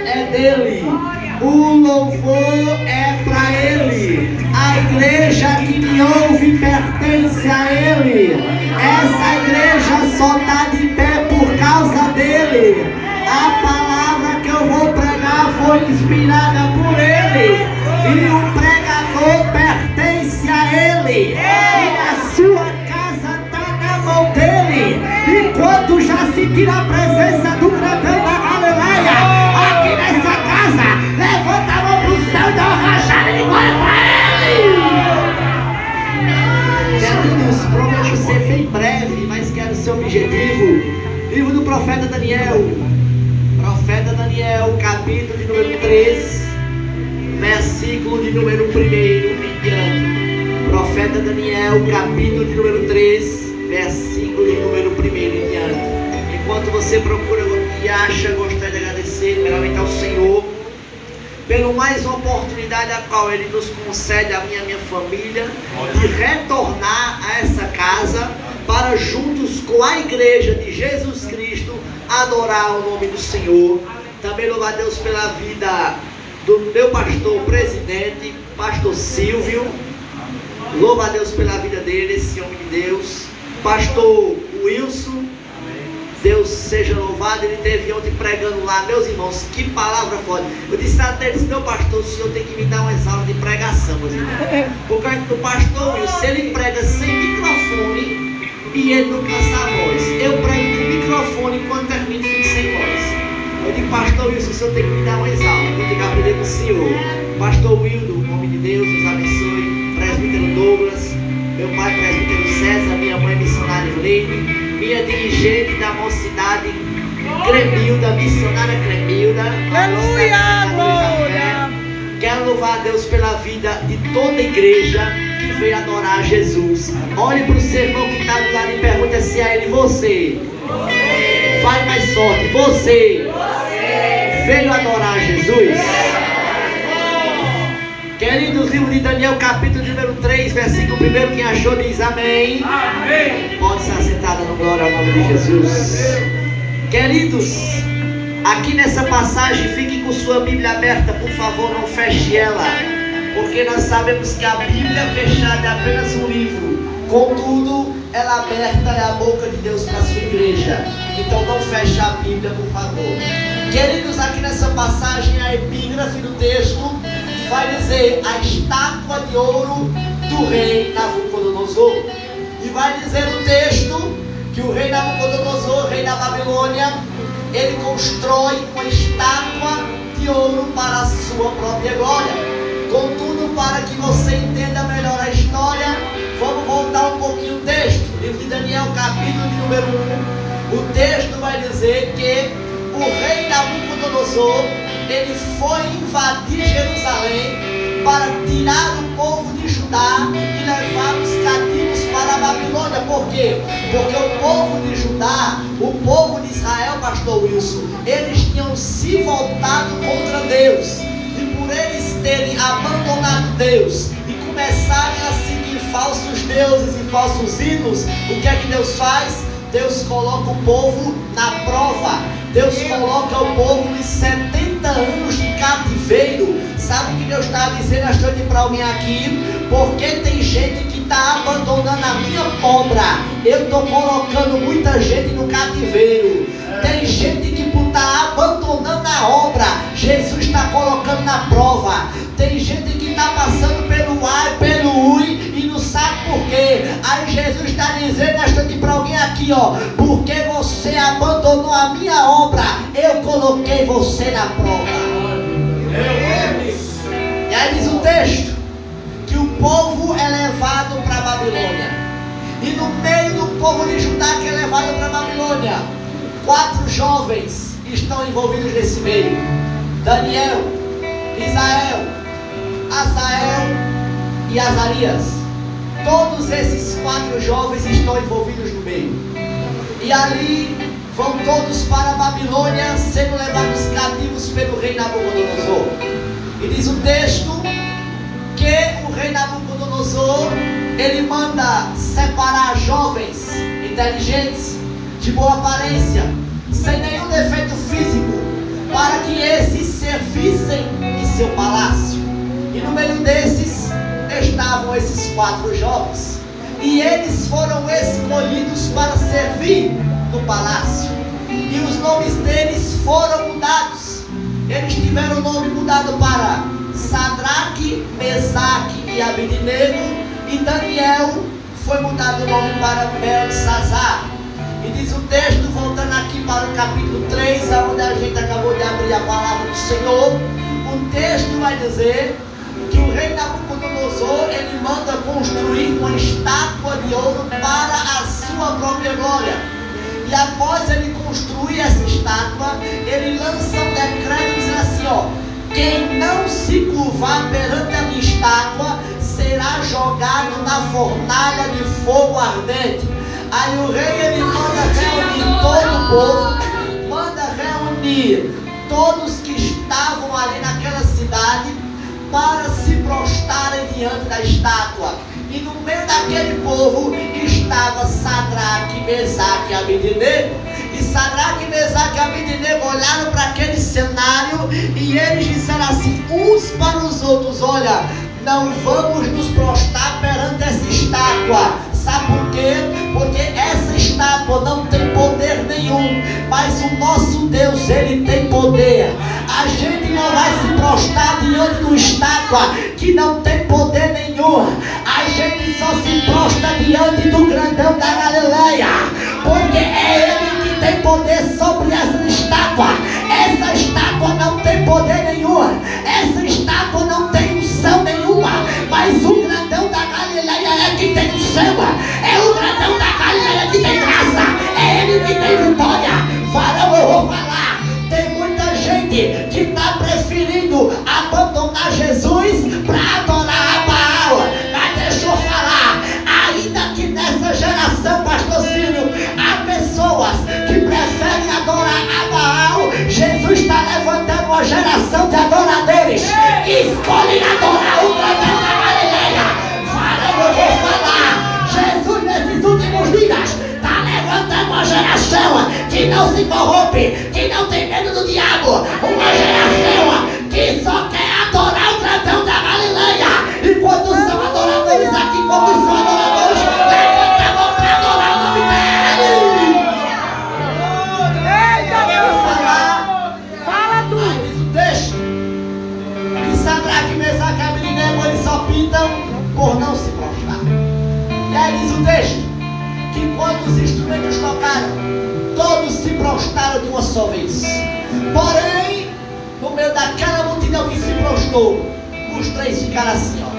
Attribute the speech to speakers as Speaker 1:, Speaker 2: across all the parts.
Speaker 1: é dele. O louvor é para ele. A igreja que me ouve pertence a ele. Essa igreja só está de pé por causa dele. A palavra que eu vou pregar foi inspirada por ele. E o pregador pertence a ele. E a sua casa está na mão dele. Enquanto já sentir a presença do grandão da Galileia aqui nessa casa, levanta a mão pro céu e dá uma rajada de glória para ele. Queridos, prometo ser bem breve, mas quero ser objetivo. Livro do profeta Daniel. Profeta Daniel, capítulo de número 3, versículo de número 1 em diante. Profeta Daniel, capítulo de número 3, versículo de número 1 em diante. Enquanto você procura e acha, gostaria de agradecer primeiramente ao Senhor pela mais uma oportunidade a qual Ele nos concede, a minha família, de retornar a essa casa para juntos com a igreja de Jesus Cristo adorar o nome do Senhor. Também louvar a Deus pela vida do meu pastor presidente, pastor Silvio. Louva a Deus pela vida dele, esse homem de Deus. Pastor Wilson, Deus seja louvado. Ele esteve ontem pregando lá, meus irmãos, que palavra forte. Eu disse até ele, meu pastor, o senhor tem que me dar umas aulas de pregação, meus irmãos. Porque o pastor Wilson, se ele prega sem microfone e ele não cansa a voz, eu prego com microfone e quando termino fico sem voz. Eu digo, pastor Wilson, o senhor tem que me dar umas aulas, eu tenho que aprender com o senhor. Pastor Wildo, em nome de Deus, nos abençoe. Presbítero Douglas, meu pai presbítero César, minha mãe missionária Leide, minha dirigente da mocidade Cremilda, missionária Cremilda.
Speaker 2: Aleluia, glória.
Speaker 1: Quero louvar a Deus pela vida de toda a igreja que veio adorar Jesus. Olhe para o seu irmão que está do lado e pergunta se é ele. Você faz mais sorte. Você veio adorar Jesus. Queridos, livro de Daniel, capítulo número 3, versículo 1, quem achou diz amém. Amém. Pode estar sentada no glória ao nome de Jesus. Queridos, aqui nessa passagem, fique com sua Bíblia aberta, por favor, não feche ela, porque nós sabemos que a Bíblia fechada é apenas um livro, contudo, ela aberta é a boca de Deus para a sua igreja. Então não feche a Bíblia, por favor. Queridos, aqui nessa passagem, a epígrafe do texto vai dizer a estátua de ouro do rei Nabucodonosor. E vai dizer no texto que o rei Nabucodonosor, rei da Babilônia, ele constrói uma estátua de ouro para a sua própria glória. Contudo, para que você entenda melhor a história, vamos voltar um pouquinho o texto. Livro de Daniel, capítulo de número 1. O texto vai dizer que o rei Nabucodonosor, ele foi invadir Jerusalém para tirar o povo de Judá e levar os cativos para a Babilônia. Por quê? Porque o povo de Judá, o povo de Israel, pastor Wilson, eles tinham se voltado contra Deus. E por eles terem abandonado Deus e começarem a seguir falsos deuses e falsos ídolos, o que é que Deus faz? Deus coloca o povo na prova. Deus coloca o povo em 70 anos de cativeiro. Sabe o que Deus está dizendo esta noite para alguém aqui? Porque tem gente que está abandonando a minha obra. Eu estou colocando muita gente no cativeiro. Tem gente que por estar abandonando a obra, Jesus está colocando na prova. Tem gente que está passando pelo ar, pelo ui e não sabe por quê. Aí Jesus está dizendo esta noite para alguém aqui, ó, porque você abandonou a minha obra, eu coloquei você na prova. E aí diz o texto que o povo é levado para a Babilônia. E no meio do povo de Judá que é levado para a Babilônia, 4 jovens estão envolvidos nesse meio: Daniel, Isael, Asael e Azarias. Todos esses 4 jovens estão envolvidos no meio. E ali vão todos para a Babilônia, sendo levados cativos pelo rei Nabucodonosor. E diz o texto que o rei Nabucodonosor, ele manda separar jovens inteligentes, de boa aparência, sem nenhum defeito físico, para que esses servissem em seu palácio. E no meio desses estavam esses 4 jovens. E eles foram escolhidos para servir no palácio. E os nomes deles foram mudados. Eles tiveram o nome mudado para Sadraque, Mesaque e Abednego. E Daniel foi mudado o nome para Beltesazar. E diz o texto, voltando aqui para o capítulo 3, onde a gente acabou de abrir a palavra do Senhor. O texto vai dizer que o rei Nabucodonosor, ele manda construir uma estátua de ouro para a sua própria glória. E após ele construir essa estátua, ele lança um decreto dizendo assim, ó: quem não se curvar perante a minha estátua será jogado na fornalha de fogo ardente. Aí o rei, ele manda reunir todo o povo, manda reunir todos que estavam ali naquela cidade para se prostrarem diante da estátua. E no meio daquele povo estava Sadraque, Mesaque e Abednego. E Sadraque, Mesaque e Abednego olharam para aquele cenário e eles disseram assim uns para os outros: olha, não vamos nos prostrar perante essa estátua. Sabe por quê? Porque essa estátua não tem poder nenhum, mas o nosso Deus, ele tem poder. A gente não vai se prostrar diante de uma estátua que não tem poder nenhum. A gente só se prostra diante do grandão da Galileia, porque é ele que tem poder sobre essa estátua. Essa estátua não tem poder nenhum, essa estátua não tem unção nenhuma, mas o grandão da Galileia é que tem unção. É o grandão da Galileia que tem graça, é ele que tem vitória. Varão, eu vou falar, tem muita gente que está preferindo abandonar Jesus para adorar a Baal. Mas deixa eu falar, ainda que nessa geração, pastor Cílio, há pessoas que preferem adorar a Baal, Jesus está levantando uma geração de adoradores que escolhem adorar o grandão da Galileia. Varão, eu vou falar, Jesus nesses últimos dias está levantando uma geração que não se corrompe, que não tem medo do diabo, uma geração que só quer adorar o grandão da Galileia. E quando são adoradores aqui, quando são adoradores, levanta a mão para adorar o nome dele.
Speaker 2: Fala tu.
Speaker 1: Aí diz o texto, e Sadraque, Mesaque e Abednego, eles só pintam por não se prostrar. E aí diz o texto que quando os instrumentos tocaram, todos se prostraram de uma só vez. Porém, no meio daquela multidão que se prostrou, os 3 ficaram assim, ó.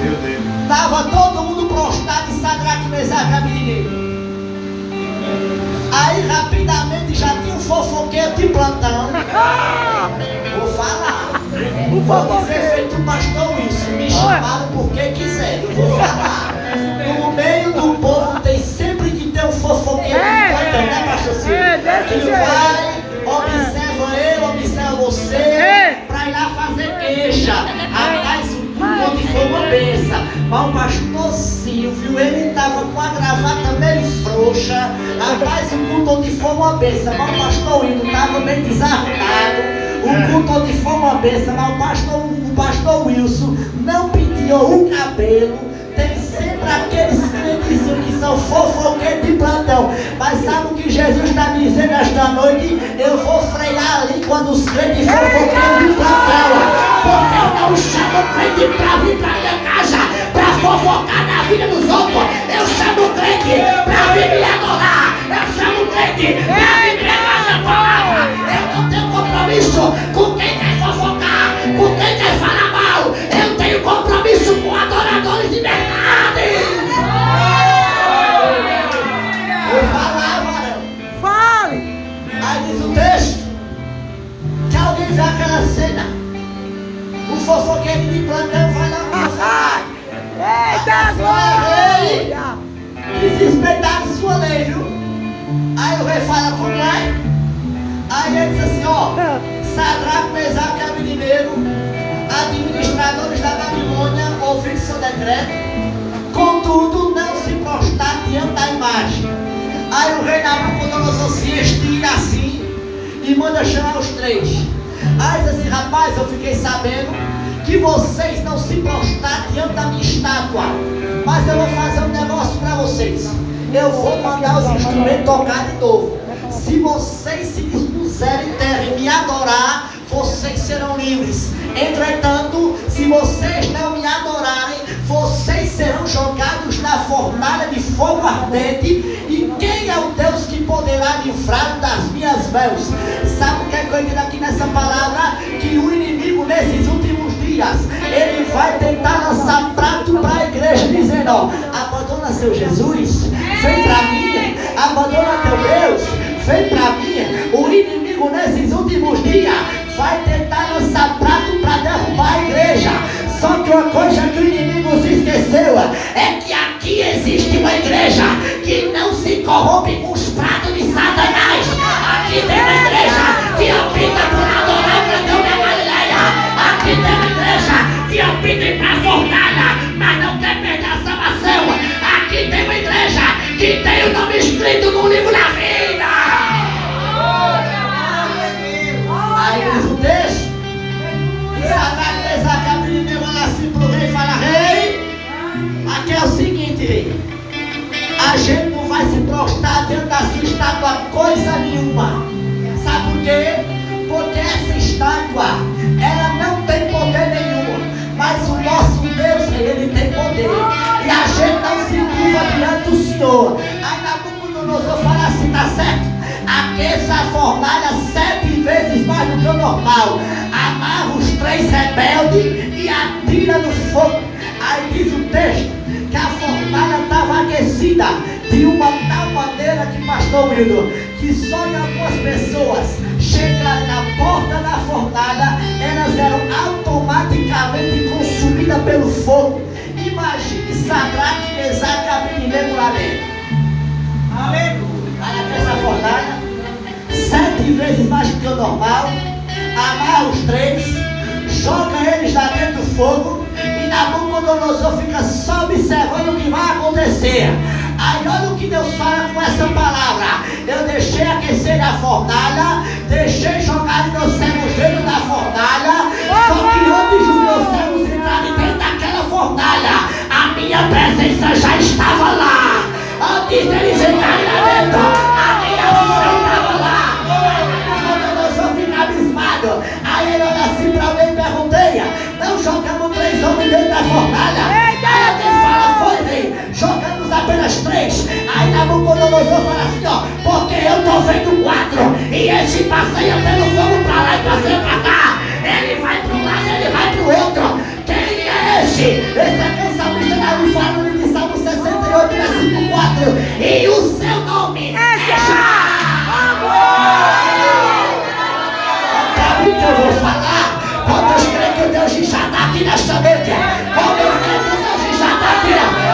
Speaker 3: Meu Deus.
Speaker 1: Estava todo mundo prostrado em Sadraque, Mesaque e Abednego. Aí rapidamente já tinha um fofoqueiro de plantão. Vou falar. Vou dizer feito o pastor Wilson. Me chamaram porque quiser. Eu vou falar. No meio do povo tem sempre que ter um fofoqueiro de plantão, né, pastor Cílio? Que vai, observa ele, observa você, para ir lá fazer queixa. Rapaz, o culto onde foi uma benção. Mas o pastor Silvio, ele estava com a gravata meio frouxa. Rapaz, o culto onde foi uma benção. Mas o pastor Hildo estava meio desarrumado. O culto onde foi uma benção. Mas o pastor Wilson não penteou o cabelo. Tem sempre aqueles crentes que são fofoqueiros de plantão. Mas sabe o que Jesus está dizendo esta noite? Eu vou frear ali quando os crentes fofoqueiros de plantão. Porque eu não chamo crente para vir para minha casa para fofocar na vida dos outros. Eu chamo crente para vir me adorar. Eu chamo crente para vir pregar na palavra. Eu não tenho compromisso com quem quer fofocar, com quem quer falar mal. Eu tenho compromisso com adoradores de verdade. Vou falar, varão.
Speaker 2: Fale.
Speaker 1: Aí diz o texto que alguém vê aquela cena. O fofoqueiro de plantão vai lá para falar.
Speaker 2: Eita glória.
Speaker 1: Desrespeitaram sua lei, viu? Aí o rei fala como é? Aí ele diz assim, ó: Sadraque, Mesaque e Abednego, administradores da Babilônia, ouviram seu decreto, contudo não se prostrar diante da imagem. Aí o rei Nabucodonosor se estira assim e manda chamar os 3. Aí diz assim: rapaz, eu fiquei sabendo que vocês não se prostraram diante da minha estátua, mas eu vou fazer um negócio para vocês. Eu vou mandar os instrumentos tocar de novo. Se vocês se dispuserem em terra e me adorar, vocês serão livres. Entretanto, se vocês não me adorarem, vocês serão jogados na fornalha de fogo ardente. E quem é o Deus que poderá livrar das minhas mãos? Sabe o que é que eu entendo aqui nessa palavra? Que o inimigo nesses últimos dias, ele vai tentar lançar prato para a igreja, dizendo: ó, abandona seu Jesus, vem para mim, abandona teu Deus, vem para mim. O inimigo nesses últimos dias vai tentar lançar prato para derrubar a igreja. Só que uma coisa que o inimigo se esqueceu é que aqui existe uma igreja que não se corrompe com os pratos de Satanás. Aqui tem uma igreja que opta por adorar o grandão da Galileia. Aqui tem uma igreja que opta ir para a fornalha, mas não quer perder a salvação. Aqui tem uma igreja que tem o nome escrito no livro da vida. Aí diz o texto, e Satanás acaba de demorar assim para o rei e fala: rei, aqui é o seguinte, rei, a gente não vai se prostrar diante da sua estátua coisa nenhuma. Sabe por quê? Porque essa estátua, ela não tem poder nenhum, mas o nosso Deus, rei, ele tem poder, e a gente não se curva diante do Senhor. Aí Nabucodonosor fala assim: tá certo, aqueça a fornalha 7 vezes mais do que o normal, amarra os 3 rebeldes e atira no fogo. Aí diz o texto que a fornalha estava aquecida de uma tal maneira que, pastor Wildo, que só em algumas pessoas chegarem na porta da fornalha, elas eram automaticamente consumidas pelo fogo. Imagine Sadraque, Mesaque e Abednego lá dentro. Aleluia! Aí aquece a fornalha 7 vezes mais do que o normal, amarra os 3, joga eles lá dentro do fogo, e Nabucodonosor fica só observando o que vai acontecer. Aí olha o que Deus fala com essa palavra: eu deixei aquecer a fornalha, deixei jogar os meus servos dentro da fornalha, só que antes dos meus servos entrarem dentro daquela fornalha, a minha presença já estava lá. Antes deles entrarem lá dentro, a minha unção estava lá. Nabucodonosor fica abismado. Aí ele olha assim para alguém e pergunteia: não jogamos 3 homens dentro da fornalha? Aí alguém fala: foi, rei, jogamos apenas 3. Aí Nabucodonosor fala assim: ó, porque eu estou vendo 4, e esse passeia pelo fogo para lá e passeia para cá. Ele vai para um lado, ele vai para o outro. Quem é esse? Esse aqui é o salmista Davi falando de Salmo 68, versículo 4. E o seu nome é Já. Para mim que eu vou falar. Quantos creem que o Deus de Já está aqui nesta noite? Quantos creem que o Deus de Já está aqui?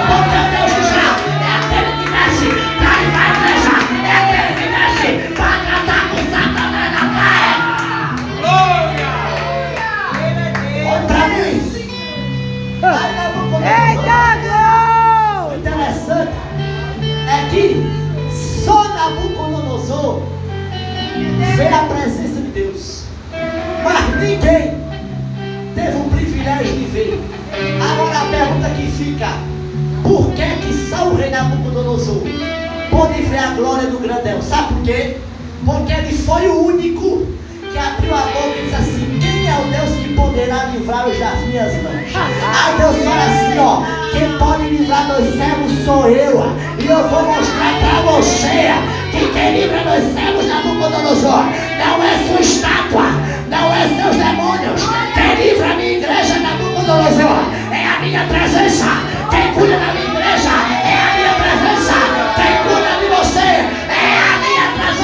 Speaker 1: Porque o Deus de Já é aquele que desce para ir para a igreja, é aquele que desce para tratar com Satanás na terra. Glória! Olha para mim. O interessante é que só Nabucodonosor vê a presença de Deus, mas ninguém teve o privilégio de ver. Agora a pergunta que fica: por que só o rei Nabucodonosor pôde ver a glória do grandão? Sabe por quê? Porque ele foi o único que abriu a boca e disse assim: quem é o Deus que poderá livrar-os das minhas mãos? Aí Deus fala assim: ó, quem pode livrar meus servos sou eu, e eu vou mostrar para você que quem livra meus servos, Nabucodonosor, não é sua estátua, não é seus demônios. Quem livra a minha igreja, Nabucodonosor, é a minha presença. Quem cuida da minha igreja é a minha presença. Quem cuida de você é a minha presença.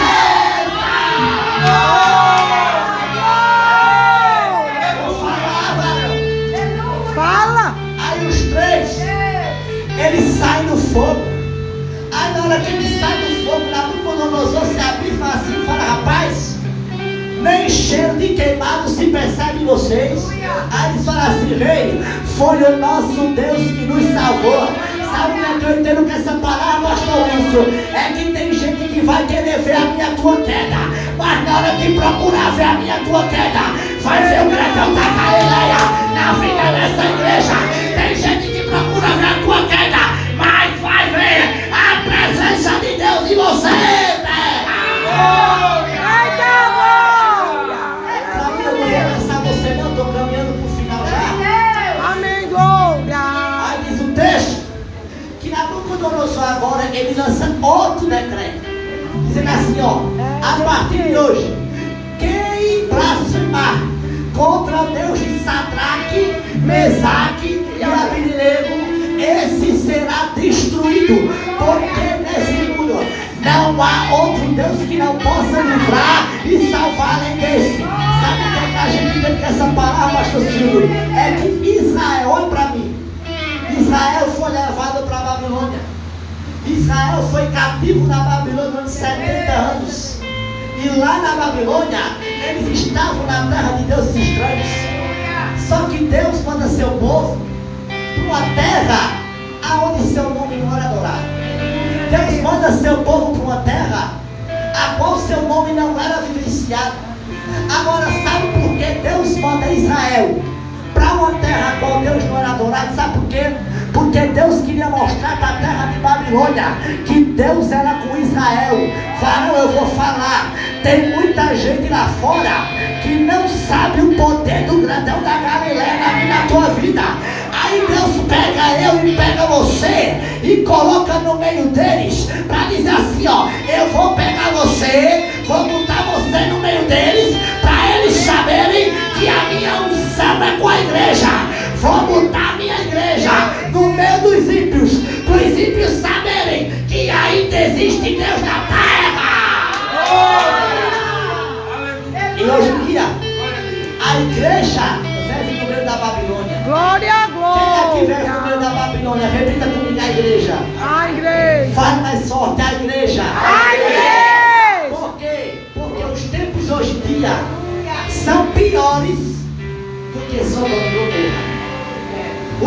Speaker 2: Fala!
Speaker 1: Aí os 3, eles saem do fogo. Aí na hora que eles saem do fogo, Nabucodonosor se abisma assim e fala: rapaz, nem cheiro de queimado se percebe em vocês. Aí eles falam assim: rei, foi o nosso Deus que nos salvou. Sabe o que eu entendo com essa palavra, pastor Wilson? É que tem gente que que vai querer ver a minha tua queda, mas na hora de procurar ver a minha tua queda, vai ver o grandão da Galileia na vida dessa igreja. Tem gente que procura ver a tua queda, mas vai ver a presença de Deus em você, terra. Você não, estou caminhando para o final já.
Speaker 2: Amém, glória.
Speaker 1: Aí diz o texto que Nabucodonosor agora ele lança outro decreto, dizendo assim, ó, a partir de hoje, quem blasfemar contra o Deus de Sadraque, Mesaque e Abednego, esse será destruído, porque nesse mundo não há outro Deus que não possa livrar e salvar além desse. Sabe o que a gente entende com essa palavra, pastor Silvio? É que Israel, olha para mim, Israel foi levado para a Babilônia. Israel foi cativo na Babilônia durante 70 anos. E lá na Babilônia, eles estavam na terra de deuses estranhos. Só que Deus manda seu povo para uma terra aonde seu nome não era adorado. Deus manda seu povo para uma terra a qual seu nome não era vivenciado. Agora, sabe por que Deus manda Israel para uma terra a qual Deus não era adorado? Sabe por quê? Porque Deus queria mostrar para a terra de Babilônia que Deus era com Israel. Varão, eu vou falar, tem muita gente lá fora que não sabe o poder do grandão da Galileia na tua vida. Aí Deus pega eu e pega você e coloca no meio deles para dizer assim, ó, eu vou pegar você, vou botar você no meio deles para eles saberem que a minha unção é com a igreja. Vou botar a minha igreja no meio dos ímpios, para os ímpios saberem que ainda existe Deus na terra. E hoje em dia a igreja vive no meio da Babilônia.
Speaker 2: Glória,
Speaker 1: Quem é que vive no
Speaker 2: glória.
Speaker 1: meio da Babilônia? Repita comigo, a igreja.
Speaker 2: A igreja.
Speaker 1: Fale mais forte, a igreja.
Speaker 2: A igreja.
Speaker 1: Por quê? Porque os tempos hoje em dia são piores do que Sodoma e Gomorra.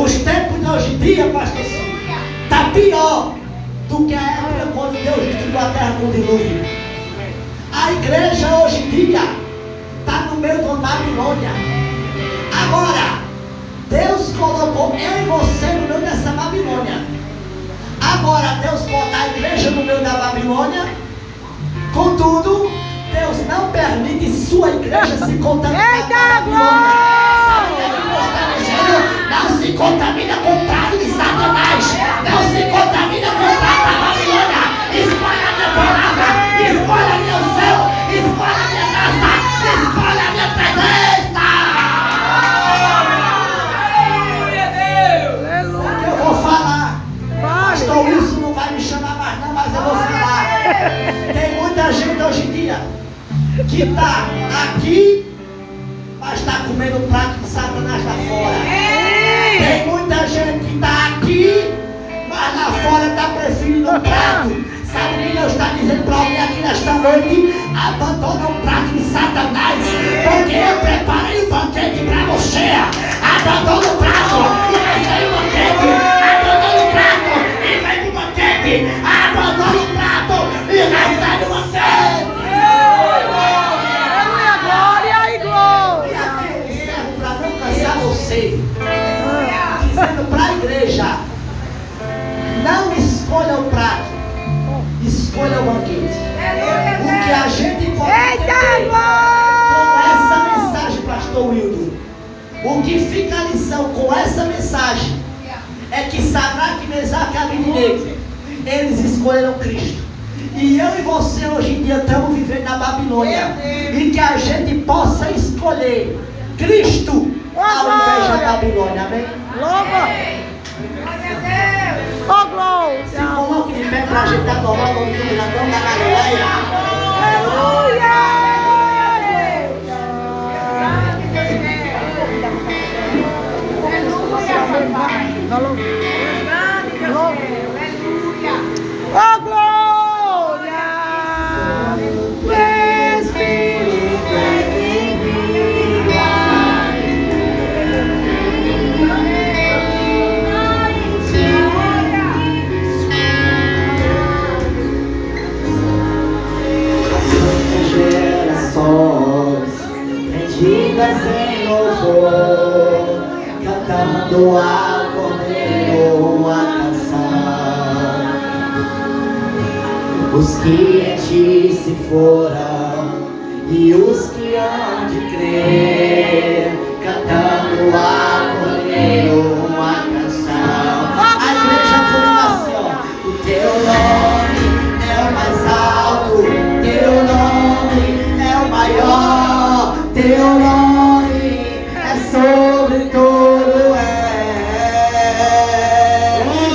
Speaker 1: Os tempos de hoje em dia, pastor, está pior do que a época quando Deus destruiu a terra com o dilúvio. A igreja hoje em dia está no meio da Babilônia. Agora, Deus colocou eu e você no meio dessa Babilônia. Agora, Deus bota a igreja no meio da Babilônia. Contudo, Deus não permite sua igreja se contaminar com a Babilônia. Sabe o que Deus está dizendo? Não se contamina com o prato de Satanás. Não se contamina com o prato da Babilônia. Escolha a minha palavra, escolha meu céu, escolha a minha graça, escolha a minha presença.
Speaker 2: Aleluia.
Speaker 1: Eu vou falar. Pastor
Speaker 2: Fale.
Speaker 1: Wilson não vai me chamar mais não, mas eu vou falar. Tem muita gente hoje em dia que está aqui, mas está comendo o prato de Satanás lá fora. Tem muita gente que está aqui, mas lá fora está preferindo o prato. Sabe o que Deus está dizendo para alguém aqui nesta noite? Abandona o prato de Satanás, porque eu preparei o banquete para você. Abandona o prato e recebe o banquete. Abandona o prato e vem para o banquete. Abandona o prato e recebe o banquete.
Speaker 2: Aleluia, glória e
Speaker 1: E
Speaker 2: glória.
Speaker 1: aqui eu encerro para não cansar você, dizendo para a igreja: não escolha o prato, escolha o banquete. O que a gente pode
Speaker 2: Eita,
Speaker 1: entender com
Speaker 2: glória.
Speaker 1: essa mensagem, pastor Wildo, o que fica a lição com essa mensagem é que Sadraque, Mesaque e Abednego, eles escolheram Cristo. E eu e você hoje em dia estamos vivendo na Babilônia. E que a gente possa escolher Cristo ao invés da Babilônia. Amém?
Speaker 2: Louva. Oh,
Speaker 1: Se
Speaker 2: glória.
Speaker 1: coloque de pé para a gente adorar o nome do grandão da Galileia.
Speaker 2: Aleluia. Oh, glória. Espírito de vida.
Speaker 1: vestidas em louvor, cantando ao Cordeiro uma canção. Os que em ti se foram e os que hão de crer, cantando ao Cordeiro uma canção. A igreja toda assim, ó. O teu nome é o mais alto, teu nome é o maior, teu nome é sobre todo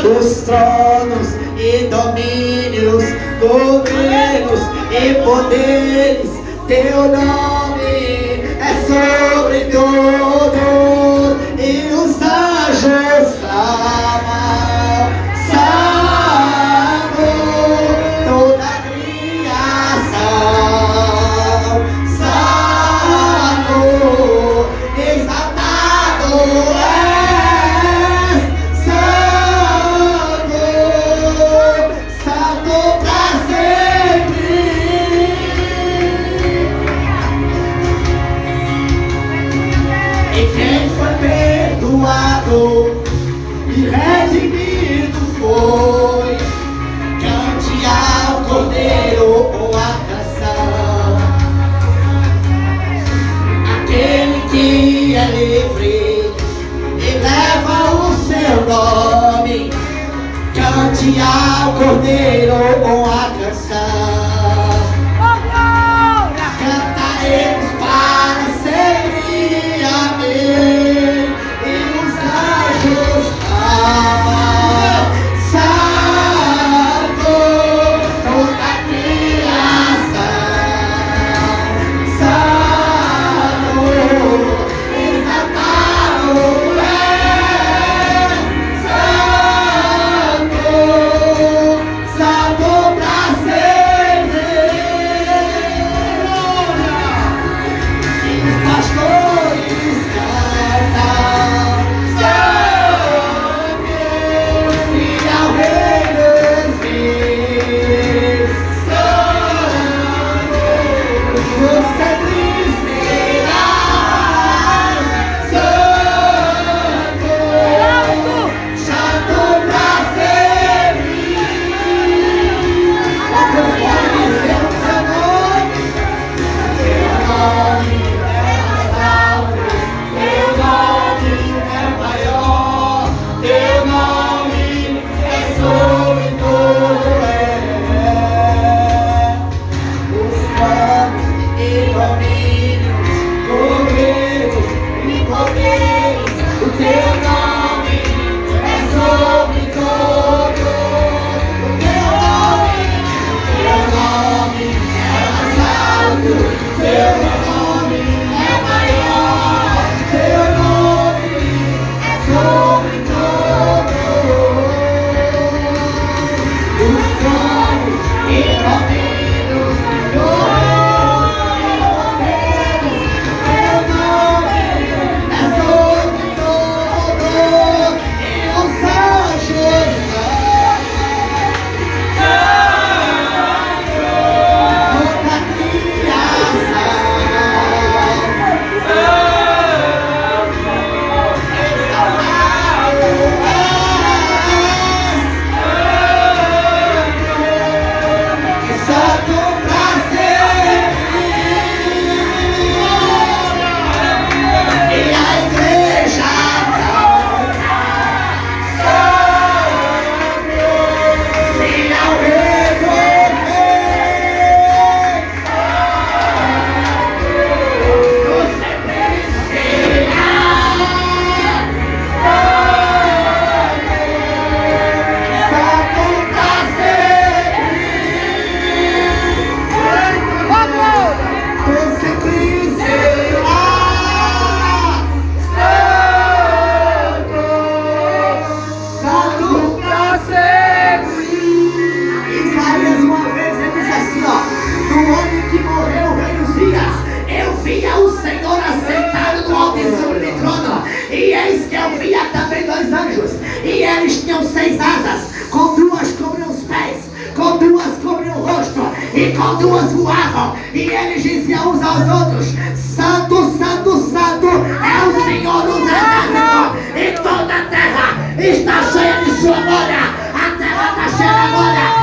Speaker 1: os tronos e domínios, governos e poderes, teu nome é sobre todo, e os anjos clamam, santo, toda a criação, santo, exaltado és, santo, santo pra sempre. E quem foi perdoado e redimido foi, cante ao Cordeiro uma canção. Aquele que é livre e leva o seu nome, cante ao Cordeiro uma canção. Cantaremos para sempre, amém. E os anjos clamam, santo, toda a criação, santo, exaltado és, santo, santo pra sempre. E os pastores cantam, santo, filho ao rei dos reis, santo, você serás, santo, santo pra sempre. Quantos podem dizer o seu nome? Teu nome é mais alto, teu nome é maior, teu nome é sobre todo os tronos e domínios, governos e poderes, o teu nome é sobre todo, o teu nome é mais alto, teu nome é maior, teu nome é sobre todo os tronos e domínios, governos e poderes, teu nome é sobre todo, e os anjos toda a criação, exaltado és, santo pra sempre. E a igreja canta, sim ao Rei dos Reis, tu sempre serás, santo pra sempre. Tu sempre serás, santo pra sempre. Isaías uma vez ele diz assim, ó: no ano em que morreu o rei Uzias, eu via o Senhor assentado no alto e sublime trono, e eis que eu via também dois anjos, e eles tinham 6 asas, com 2 cobriam os pés, com 2 cobriam o rosto, e com 2 voavam, e eles diziam uns aos outros: Santo, santo, santo é o Senhor dos exércitos. E toda a terra está cheia de sua glória. A terra está cheia da glória.